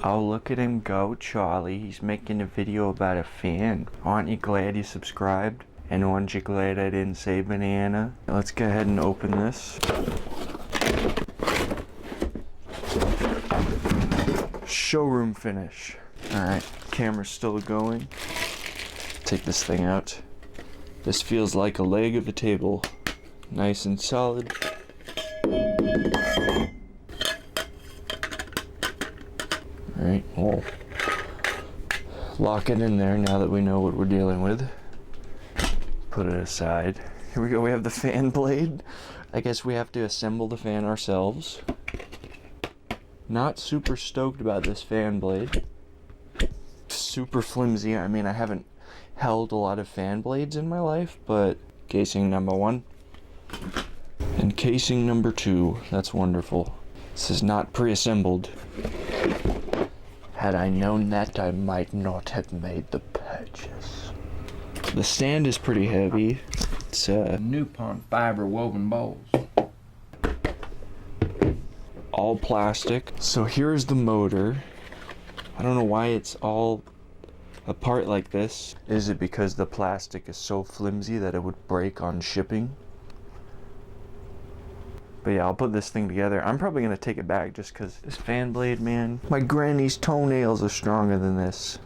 Oh, look at him go, Charlie. He's making a video about a fan. Aren't you glad you subscribed? And aren't you glad I didn't say banana? Let's go ahead and open this. Showroom finish. Alright, camera's still going. Take this thing out. This feels like a leg of a table. Nice and solid. Alright, we'll lock it in there now that we know what we're dealing with. Put it aside. Here we go, we have the fan blade. I guess we have to assemble the fan ourselves. Not super stoked about this fan blade. Super flimsy. I mean, I haven't held a lot of fan blades in my life, but casing number 1 and casing number 2. That's wonderful. This is not pre-assembled. Had I known that, I might not have made the purchase. The stand is pretty heavy. It's Newpont fiber woven bowls. all plastic. So here's the motor. I don't know why it's all apart like this. Is it because the plastic is so flimsy that it would break on shipping? But yeah, I'll put this thing together. I'm probably gonna take it back just because this fan blade, man. My granny's toenails are stronger than this.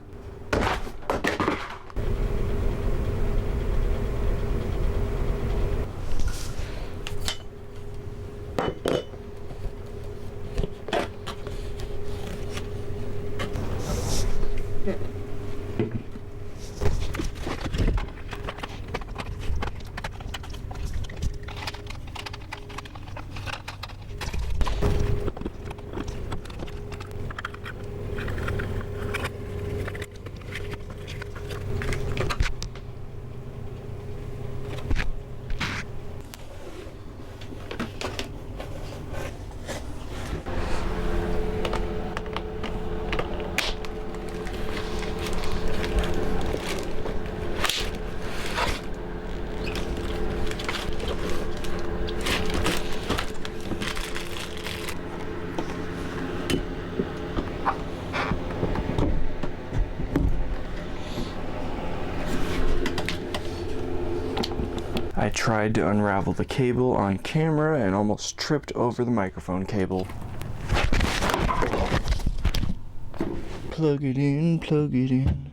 I tried to unravel the cable on camera and almost tripped over the microphone cable. Plug it in, plug it in.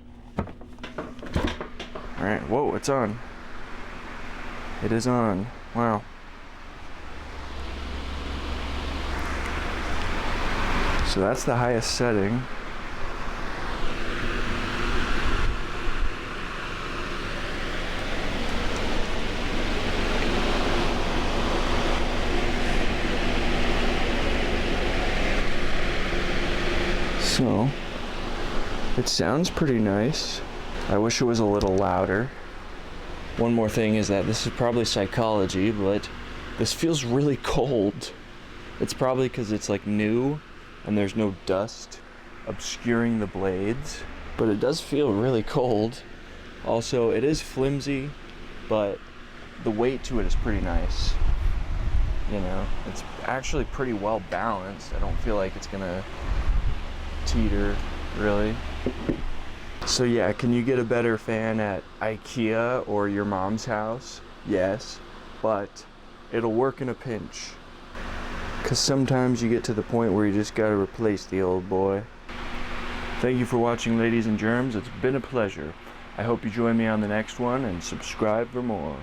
Alright, whoa, it's on. It is on. Wow. So that's the highest setting. So, it sounds pretty nice. I wish it was a little louder. One more thing is that this is probably psychology, but this feels really cold. It's probably because it's like new and there's no dust obscuring the blades, but it does feel really cold. Also, it is flimsy, but the weight to it is pretty nice. You know, it's actually pretty well balanced. I don't feel like it's gonna teeter, really. So yeah, can you get a better fan at IKEA or your mom's house? Yes, but it'll work in a pinch. Because sometimes you get to the point where you just gotta replace the old boy. Thank you for watching, ladies and germs. It's been a pleasure. I hope you join me on the next one and subscribe for more.